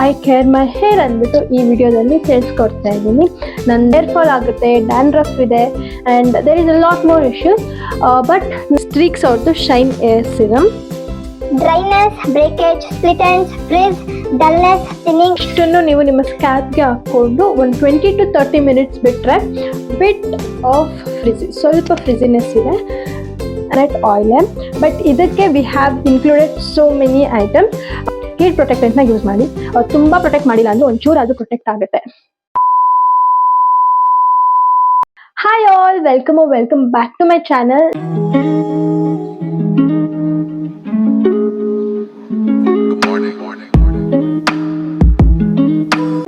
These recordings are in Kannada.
ಐ ಕೇರ್ ಮೈ ಹೇರ್ ಅಂದ್ಬಿಟ್ಟು ಈ ವಿಡಿಯೋದಲ್ಲಿ ತಿಳಿಸ್ಕೊಡ್ತಾ ಇದ್ದೀನಿ. ನನ್ನ ಹೇರ್ ಫಾಲ್ ಆಗುತ್ತೆ, ಡ್ಯಾಂಡ್ರಫ್ ಇದೆ and there is a lot more issues, but Streax ಅವ್ರದ್ದು shine air serum. Dryness, breakage, split ends, frizz, dullness, thinning ಇಷ್ಟನ್ನು ನೀವು ನಿಮ್ಮ ಸ್ಕ್ಯಾಲ್ಪ್ಗೆ ಹಾಕ್ಕೊಂಡು ಒಂದು 20 to 30 ಮಿನಿಟ್ಸ್ ಬಿಟ್ಟರೆ ಬಿಟ್ ಆಫ್ ಸ್ವಲ್ಪ ಫ್ರಿಜಿನೆಸ್ ಇದೆ ನೆಟ್ ಆಯಿಲ್. ಬಟ್ ಇದಕ್ಕೆ we have included so many items. Heat ಪ್ರೊಟೆಕ್ಟೆಂಟ್ನ ಯೂಸ್ ಮಾಡಿ, ತುಂಬ ಪ್ರೊಟೆಕ್ಟ್ ಮಾಡಿಲ್ಲ ಅಂದರೆ ಒಂಚೂರು ಅದು ಪ್ರೊಟೆಕ್ಟ್ ಆಗುತ್ತೆ. Hi all, welcome back to my channel.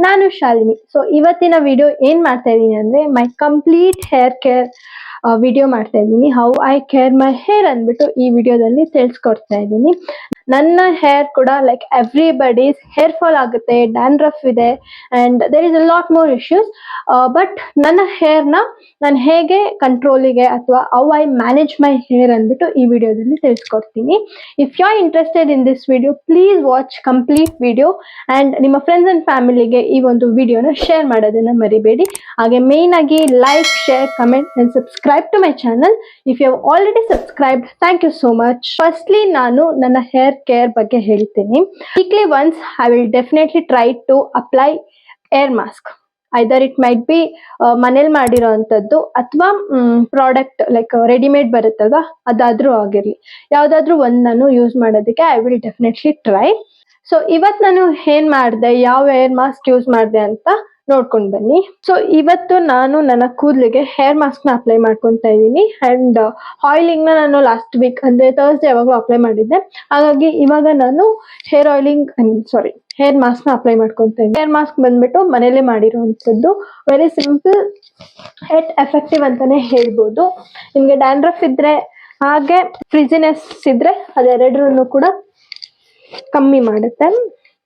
ನಾನು ಶಾಲಿನಿ. ಸೊ ಇವತ್ತಿನ ವಿಡಿಯೋ ಏನ್ ಮಾಡ್ತಾ ಇದ್ದೀನಿ ಅಂದ್ರೆ my complete hair care video ಮಾಡ್ತಾ ಇದ್ದೀನಿ. How I care my hair ಅಂದ್ಬಿಟ್ಟು ಈ ವಿಡಿಯೋದಲ್ಲಿ ತಿಳಿಸ್ಕೊಡ್ತಾ ಇದ್ದೀನಿ. ನನ್ನ ಹೇರ್ ಕೂಡ ಲೈಕ್ ಎವ್ರಿಬಡೀಸ್ ಹೇರ್ ಫಾಲ್ ಆಗುತ್ತೆ, ಡ್ಯಾಂಡ್ರಫ್ ಇದೆ and there is a lot more issues. But ನನ್ನ ಹೇರ್ನ ನಾನು ಹೇಗೆ ಕಂಟ್ರೋಲಿಗೆ ಅಥವಾ how I manage my hair ಅಂದ್ಬಿಟ್ಟು ಈ ವಿಡಿಯೋದಲ್ಲಿ ತಿಳಿಸ್ಕೊಡ್ತೀನಿ. If you are interested in this video please watch complete video and ನಿಮ್ಮ ಫ್ರೆಂಡ್ಸ್ ಆ್ಯಂಡ್ ಫ್ಯಾಮಿಲಿಗೆ ಈ ಒಂದು ವಿಡಿಯೋನ ಶೇರ್ ಮಾಡೋದನ್ನು ಮರಿಬೇಡಿ. ಹಾಗೆ ಮೇಯ್ನ್ ಆಗಿ like, share, comment and subscribe to my channel. If you have already subscribed, thank you so much. Firstly ನಾನು ನನ್ನ ಹೇರ್ ಕೇರ್ ಬಗ್ಗೆ ಹೇಳ್ತೀನಿ. Weekly once I will definitely try to apply hair mask. Either it might be ಮನೇಲಿ ಮಾಡಿರೋ ಅಂಥದ್ದು ಅಥವಾ ಪ್ರಾಡಕ್ಟ್ ಲೈಕ್ ರೆಡಿಮೇಡ್ ಬರುತ್ತಲ್ವಾ ಅದಾದರೂ ಆಗಿರಲಿ, ಯಾವುದಾದ್ರೂ ಒಂದು ನಾನು ಯೂಸ್ ಮಾಡೋದಕ್ಕೆ I will definitely try. So ಇವತ್ತು ನಾನು ಏನು ಮಾಡಿದೆ, ಯಾವ ಏರ್ ಮಾಸ್ಕ್ ಯೂಸ್ ಮಾಡಿದೆ ಅಂತ ನೋಡ್ಕೊಂಡು ಬನ್ನಿ. ಸೊ ಇವತ್ತು ನಾನು ನನ್ನ ಕೂದಲಿಗೆ ಹೇರ್ ಮಾಸ್ಕ್ನ ಅಪ್ಲೈ ಮಾಡ್ಕೊತಾ ಇದ್ದೀನಿ ಆ್ಯಂಡ್ ಆಯಿಲಿಂಗ್ನ ನಾನು ಲಾಸ್ಟ್ ವೀಕ್ ಅಂದರೆ ಥರ್ಸ್ಡೇ ಯಾವಾಗಲೂ ಅಪ್ಲೈ ಮಾಡಿದ್ದೆ. ಹಾಗಾಗಿ ಇವಾಗ ನಾನು ಹೇರ್ ಮಾಸ್ಕ್ನ ಅಪ್ಲೈ ಮಾಡ್ಕೊತಾ ಇದ್ದೀನಿ. ಹೇರ್ ಮಾಸ್ಕ್ ಬಂದ್ಬಿಟ್ಟು ಮನೇಲೆ ಮಾಡಿರೋವಂಥದ್ದು, ವೆರಿ ಸಿಂಪಲ್ ಎಟ್ ಎಫೆಕ್ಟಿವ್ ಅಂತಾನೆ ಹೇಳ್ಬೋದು. ನಿಮಗೆ ಡ್ಯಾಂಡ್ರಫ್ ಇದ್ರೆ ಹಾಗೆ ಫ್ರಿಜಿನೆಸ್ ಇದ್ರೆ ಅದೆರಡರನ್ನು ಕೂಡ ಕಮ್ಮಿ ಮಾಡುತ್ತೆ.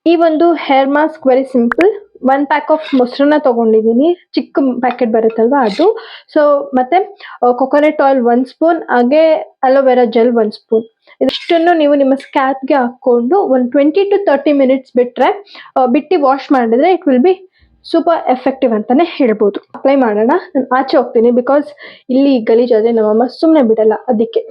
ಈ ಒಂದು hair mask very simple. 1 pack of ಮೊಸರನ್ನ ತಗೊಂಡಿದ್ದೀನಿ, ಚಿಕ್ಕ ಪ್ಯಾಕೆಟ್ ಬರುತ್ತಲ್ವಾ ಅದು. ಸೊ ಮತ್ತೆ ಕೊಕೊನಟ್ ಆಯಿಲ್ 1 ಸ್ಪೂನ್, ಹಾಗೆ ಅಲೋವೆರಾ ಜೆಲ್ 1 ಸ್ಪೂನ್. ಇದಿಷ್ಟನ್ನು ನೀವು ನಿಮ್ಮ ಸ್ಕ್ಯಾಲ್ಪ್ಗೆ ಹಾಕ್ಕೊಂಡು ಒಂದು 20 to 30 ಮಿನಿಟ್ಸ್ ಬಿಟ್ಟು ವಾಶ್ ಮಾಡಿದ್ರೆ it will be super effective ಅಂತಾನೆ ಹೇಳ್ಬೋದು. ಅಪ್ಲೈ ಮಾಡೋಣ. ನಾನು ಆಚೆ ಹೋಗ್ತೀನಿ ಬಿಕಾಸ್ ಇಲ್ಲಿ ಗಲೀಜಾದ್ರೆ ನಮ್ಮಮ್ಮ ಸುಮ್ಮನೆ ಬಿಡಲ್ಲ, ಅದಕ್ಕೆ.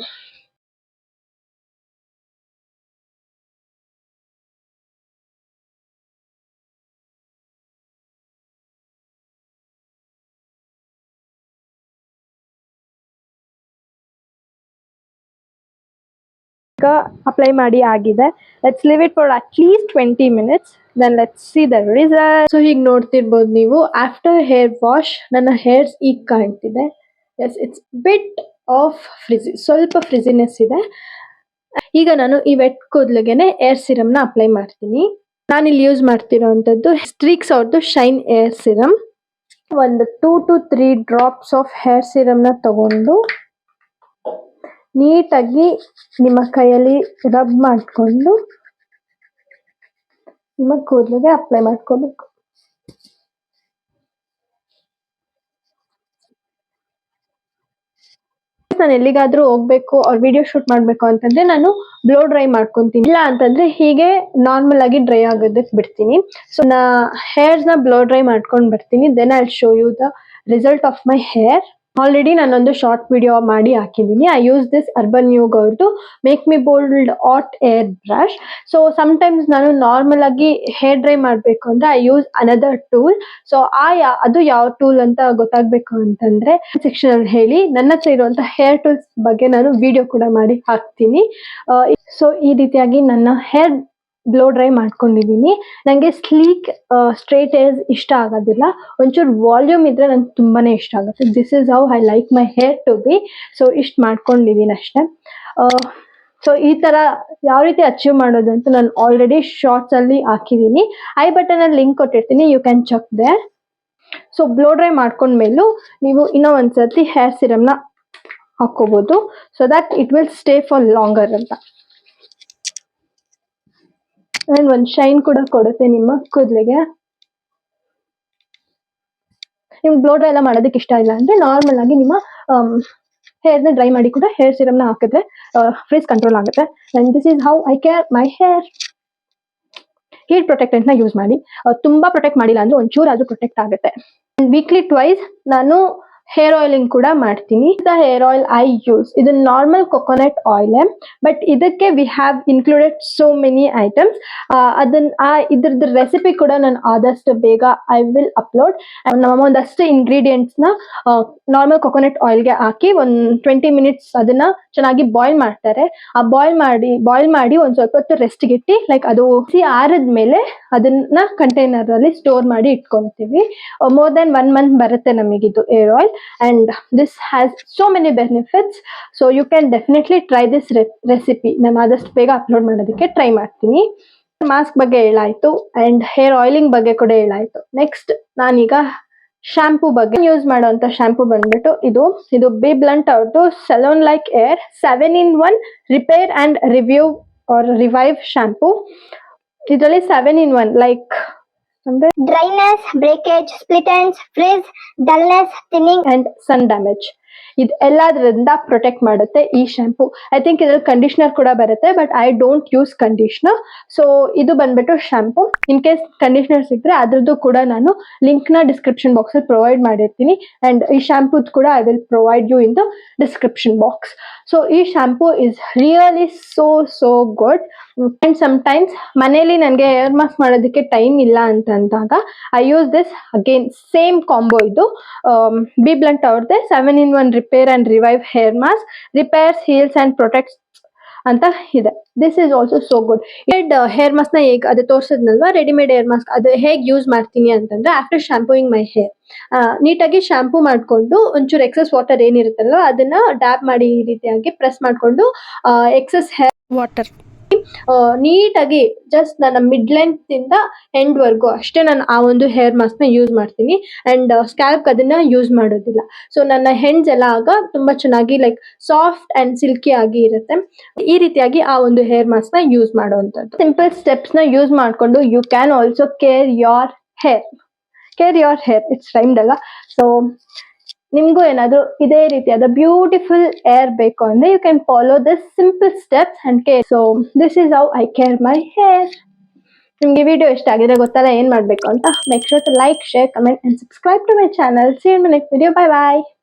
ಅಪ್ಲೈ ಮಾಡಿ ಆಗಿದೆ. Let's leave it for at least 20 minutes, then let's see the result. So ಹೀಗೆ ನೋಡ್ತಿರ್ಬೋದು ನೀವು, ಆಫ್ಟರ್ ಹೇರ್ ವಾಶ್ ನನ್ನ ಹೇರ್ಸ್ ಈಗ ಕಾಣ್ತಿದೆ. ಎಸ್, ಇಟ್ಸ್ ಬಿಟ್ ಆಫ್ ಸ್ವಲ್ಪ ಫ್ರಿಜಿನೆಸ್ ಇದೆ. ಈಗ ನಾನು ಈ ವೆಟ್ ಕೂದಲಿಗೆನೆ ಏರ್ ಸಿರಮ್ನ ಅಪ್ಲೈ ಮಾಡ್ತೀನಿ. ನಾನಿಲ್ಲಿ ಯೂಸ್ ಮಾಡ್ತಿರೋವಂಥದ್ದು ಸ್ಟ್ರೀಕ್ಸ್ ಅವ್ರದ್ದು ಶೈನ್ ಏರ್ ಸಿರಮ್. ಒಂದು 2 to 3 ಡ್ರಾಪ್ಸ್ ಆಫ್ ಹೇರ್ ಸಿರಮ್ನ ತಗೊಂಡು ನೀಟಾಗಿ ನಿಮ್ಮ ಕೈಯಲ್ಲಿ ರಬ್ ಮಾಡಿಕೊಂಡು ನಿಮ್ಮ ಕೂದಲಿಗೆ ಅಪ್ಲೈ ಮಾಡ್ಕೋಬೇಕು. ನಾನು ಎಲ್ಲಿಗಾದ್ರೂ ಹೋಗ್ಬೇಕು ಅವ್ರ ವಿಡಿಯೋ ಶೂಟ್ ಮಾಡಬೇಕು ಅಂತಂದ್ರೆ ನಾನು ಬ್ಲೋ ಡ್ರೈ ಮಾಡ್ಕೊತೀನಿ. ಇಲ್ಲ ಅಂತಂದ್ರೆ ಹೀಗೆ ನಾರ್ಮಲ್ ಆಗಿ ಡ್ರೈ ಆಗೋದಕ್ಕೆ ಬಿಡ್ತೀನಿ. ಸೊ ನಾ ಹೇರ್ಸ್ನ ಬ್ಲೋ ಡ್ರೈ ಮಾಡ್ಕೊಂಡು ಬರ್ತೀನಿ. Then I will show you the result of my hair. Already ನಾನೊಂದು ಶಾರ್ಟ್ ವಿಡಿಯೋ ಮಾಡಿ ಹಾಕಿದ್ದೀನಿ. I use this Urban Yog ಅವ್ರದ್ದು make me bold hot air brush. So sometimes ನಾನು ನಾರ್ಮಲ್ ಆಗಿ ಹೇರ್ ಡ್ರೈ ಮಾಡಬೇಕು ಅಂದ್ರೆ I use another tool. So ಅದು ಯಾವ ಟೂಲ್ ಅಂತ ಗೊತ್ತಾಗಬೇಕು ಅಂತಂದ್ರೆ ಸೆಕ್ಷನ್ ಅಲ್ಲಿ ಹೇಳಿ. ನನ್ನ ಹತ್ರ ಇರುವಂತ ಹೇರ್ ಟೂಲ್ಸ್ ಬಗ್ಗೆ ನಾನು ವಿಡಿಯೋ ಕೂಡ ಮಾಡಿ ಹಾಕ್ತೀನಿ. ಸೊ ಈ ರೀತಿಯಾಗಿ ನನ್ನ ಹೇರ್ ಬ್ಲೋ ಡ್ರೈ ಮಾಡ್ಕೊಂಡಿದ್ದೀನಿ. ನನಗೆ ಸ್ಲೀಕ್ ಸ್ಟ್ರೇಟ್ ಹೇರ್ಸ್ ಇಷ್ಟ ಆಗೋದಿಲ್ಲ, ಒಂಚೂರು ವಾಲ್ಯೂಮ್ ಇದ್ರೆ ನಂಗೆ ತುಂಬಾನೇ ಇಷ್ಟ ಆಗುತ್ತೆ. This is how I like my hair to be. So ಇಷ್ಟು ಮಾಡ್ಕೊಂಡಿದ್ದೀನಿ ಅಷ್ಟೇ. ಸೊ ಈ ಥರ ಯಾವ ರೀತಿ ಅಚೀವ್ ಮಾಡೋದು ಅಂತ ನಾನು ಆಲ್ರೆಡಿ ಶಾರ್ಟ್ಸಲ್ಲಿ ಹಾಕಿದ್ದೀನಿ. ಐ ಬಟನಲ್ಲಿ ಲಿಂಕ್ ಕೊಟ್ಟಿರ್ತೀನಿ, you can check there. So blow dry ಮಾಡ್ಕೊಂಡ್ಮೇಲೂ ನೀವು ಇನ್ನೂ ಒಂದ್ಸತಿ ಹೇರ್ ಸಿರಮ್ನ ಹಾಕ್ಕೋಬೋದು, so that it will stay for longer ಅಂತ. ಆ್ಯಂಡ್ ಒಂದು ಶೈನ್ ಕೂಡ ಕೊಡುತ್ತೆ ನಿಮ್ಮ ಕೂದಲಿಗೆ. ನಿಮ್ಗೆ ಬ್ಲೋ ಡ್ರೈ ಎಲ್ಲ ಮಾಡೋದಕ್ಕೆ ಇಷ್ಟ ಇಲ್ಲ ಅಂದರೆ ನಾರ್ಮಲ್ ಆಗಿ ನಿಮ್ಮ ಹೇರ್ನ ಡ್ರೈ ಮಾಡಿ ಕೂಡ ಹೇರ್ ಸಿರಮ್ನ ಹಾಕಿದ್ರೆ ಫ್ರೀಸ್ ಕಂಟ್ರೋಲ್ ಆಗುತ್ತೆ. And this is how I care my hair. Heat protectant ನ ಯೂಸ್ ಮಾಡಿ. ತುಂಬಾ ಪ್ರೊಟೆಕ್ಟ್ ಮಾಡಿಲ್ಲ ಅಂದ್ರೆ ಒಂಚೂರು ಆದ್ರೂ ಪ್ರೊಟೆಕ್ಟ್ ಆಗುತ್ತೆ. ವೀಕ್ಲಿ ಟ್ವೈಸ್ ನಾನು ಹೇರ್ ಆಯಿಲಿಂಗ್ ಕೂಡ ಮಾಡ್ತೀನಿ. The hair oil I use ಇದು ನಾರ್ಮಲ್ ಕೊಕೊನಟ್ ಆಯಿಲ್, ಬಟ್ ಇದಕ್ಕೆ we have included so many items. ಇದ್ರದ್ದು ರೆಸಿಪಿ ಕೂಡ ನಾನು ಆದಷ್ಟು ಬೇಗ ಐ ವಿಲ್ ಅಪ್ಲೋಡ್. ನಮ್ಮ ಒಂದಷ್ಟು ಇಂಗ್ರೀಡಿಯೆಂಟ್ಸ್ ನ ನಾರ್ಮಲ್ ಕೊಕೊನಟ್ ಆಯಿಲ್ಗೆ ಹಾಕಿ ಒಂದು 20 ಮಿನಿಟ್ಸ್ ಅದನ್ನ ಚೆನ್ನಾಗಿ ಬಾಯ್ಲ್ ಮಾಡ್ತಾರೆ. ಆ ಬಾಯ್ಲ್ ಮಾಡಿ ಒಂದ್ ಸ್ವಲ್ಪ ಹೊತ್ತು ರೆಸ್ಟ್ ಇಟ್ಟು ಲೈಕ್ ಅದು ಆರಿದ್ಮೇಲೆ ಅದನ್ನ ಕಂಟೈನರ್ ಅಲ್ಲಿ ಸ್ಟೋರ್ ಮಾಡಿ ಇಟ್ಕೊಂತೀವಿ. ಮೋರ್ ದೆನ್ 1 ಮಂತ್ ಬರುತ್ತೆ ನಮಗಿದು hair oil. And this has so many benefits, so you can definitely try this recipe. ನಾನು ಆದಷ್ಟು ಬೇಗ ಅಪ್ಲೋಡ್ ಮಾಡೋದಕ್ಕೆ ಟ್ರೈ ಮಾಡ್ತೀನಿ. ಮಾಸ್ಕ್ ಬಗ್ಗೆ ಹೇಳಾಯ್ತು ಅಂಡ್ ಹೇರ್ ಆಯಿಲಿಂಗ್ ಬಗ್ಗೆ ಕೂಡ ಹೇಳಾಯ್ತು. ನೆಕ್ಸ್ಟ್ ನಾನೀಗ ಶಾಂಪೂ ಬಗ್ಗೆ ಯೂಸ್ ಮಾಡುವಂತ ಶಾಂಪೂ ಬಂದ್ಬಿಟ್ಟು ಇದು ಬಿ ಬ್ಲಂಟ್ ಅವ್ರದ್ದು salon like air 7-in-1 repair and revive shampoo. ಇದರಲ್ಲಿ 7-in-1 like dryness, breakage, split ends, frizz, dullness, thinning and son damage ಇದು ಎಲ್ಲದರಿಂದ ಪ್ರೊಟೆಕ್ಟ್ ಮಾಡುತ್ತೆ ಈ ಶಾಂಪೂ. ಐ ಥಿಂಕ್ ಇದ್ರಲ್ಲಿ ಕಂಡೀಷನರ್ ಕೂಡ ಬರುತ್ತೆ, but I don't use conditioner. So ಇದು ಬಂದ್ಬಿಟ್ಟು ಶಾಂಪೂ. ಇನ್ ಕೇಸ್ ಕಂಡೀಷನರ್ ಸಿಕ್ಕರೆ ಅದ್ರದ್ದು ಕೂಡ ನಾನು ಲಿಂಕ್ ನ ಡಿಸ್ಕ್ರಿಪ್ಷನ್ ಬಾಕ್ಸ್ ಅಲ್ಲಿ ಪ್ರೊವೈಡ್ ಮಾಡಿರ್ತೀನಿ. ಅಂಡ್ ಈ ಶಾಂಪೂದ್ ಕೂಡ I will provide you in the description box. So ಈ shampoo is really so good. And sometimes ಮನೇಲಿ ನನಗೆ ಹೇರ್ ಮಾಸ್ಕ್ ಮಾಡೋದಕ್ಕೆ ಟೈಮ್ ಇಲ್ಲ ಅಂದಾಗ I use this again same combo. ಇದು ಬಿ ಬ್ಲಂಟ್ ಅವ್ರದ್ದೇ 7-in-1 repair and revive hair mask, repairs, heals and protects ಅಂತ ಇದೆ. This is also so good. Hair mask ನ ಹೇಗೆ ಅದು ತೋರ್ಸದ್ನಲ್ವಾ, ರೆಡಿಮೇಡ್ ಹೇರ್ ಮಾಸ್ಕ್ ಅದು ಹೇಗೆ ಯೂಸ್ ಮಾಡ್ತೀನಿ ಅಂತಂದ್ರೆ ಆಫ್ಟರ್ ಶಾಂಪೂಯಿಂಗ್ ಮೈ ಹೇರ್ ನೀಟಾಗಿ ಶಾಂಪೂ ಮಾಡ್ಕೊಂಡು ಒಂಚೂರು ಎಕ್ಸಸ್ ವಾಟರ್ ಏನಿರುತ್ತಲ್ವ ಅದನ್ನ ಡ್ಯಾಬ್ ಮಾಡಿ ಈ ರೀತಿಯಾಗಿ ಪ್ರೆಸ್ ಮಾಡ್ಕೊಂಡು ಎಕ್ಸಸ್ ಹೇರ್ ವಾಟರ್ ನೀಟಾಗಿ ಜಸ್ಟ್ ನನ್ನ ಮಿಡ್ ಲೆಂತ್ ಇಂದ ಎಂಡ್ ವರ್ಗು ಅಷ್ಟೇ ನಾನು ಆ ಒಂದು ಹೇರ್ ಮಾಸ್ಕ್ ನ ಯೂಸ್ ಮಾಡ್ತೀನಿ. ಅಂಡ್ ಸ್ಕ್ಯಾಲ್ಪ್ ಅದನ್ನ ಯೂಸ್ ಮಾಡೋದಿಲ್ಲ. ಸೊ ನನ್ನ ಹೆಂಡ್ಸ್ ಎಲ್ಲ ಆಗ ತುಂಬಾ ಚೆನ್ನಾಗಿ ಲೈಕ್ ಸಾಫ್ಟ್ ಅಂಡ್ ಸಿಲ್ಕಿ ಆಗಿ ಇರುತ್ತೆ. ಈ ರೀತಿಯಾಗಿ ಆ ಒಂದು ಹೇರ್ ಮಾಸ್ಕ್ ನ ಯೂಸ್ ಮಾಡುವಂತದ್ದು. ಸಿಂಪಲ್ ಸ್ಟೆಪ್ಸ್ ನ ಯೂಸ್ ಮಾಡ್ಕೊಂಡು you can also care your hair. It's rhymed ಅಲ್ಲ. ಸೊ ನಿಮ್ಗೂ ಏನಾದ್ರು ಇದೇ ರೀತಿಯಾದ ಬ್ಯೂಟಿಫುಲ್ ಏರ್ ಬೇಕು ಅಂದ್ರೆ you can follow this simple steps and care. So this is how I care my hair. ನಿಮ್ಗೆ ವಿಡಿಯೋ ಇಷ್ಟ ಆಗಿದ್ರೆ ಗೊತ್ತಲ್ಲ ಏನ್ ಮಾಡ್ಬೇಕು ಅಂತ. Make sure to like, share, comment and subscribe to my channel. See you in my next video. Bye bye.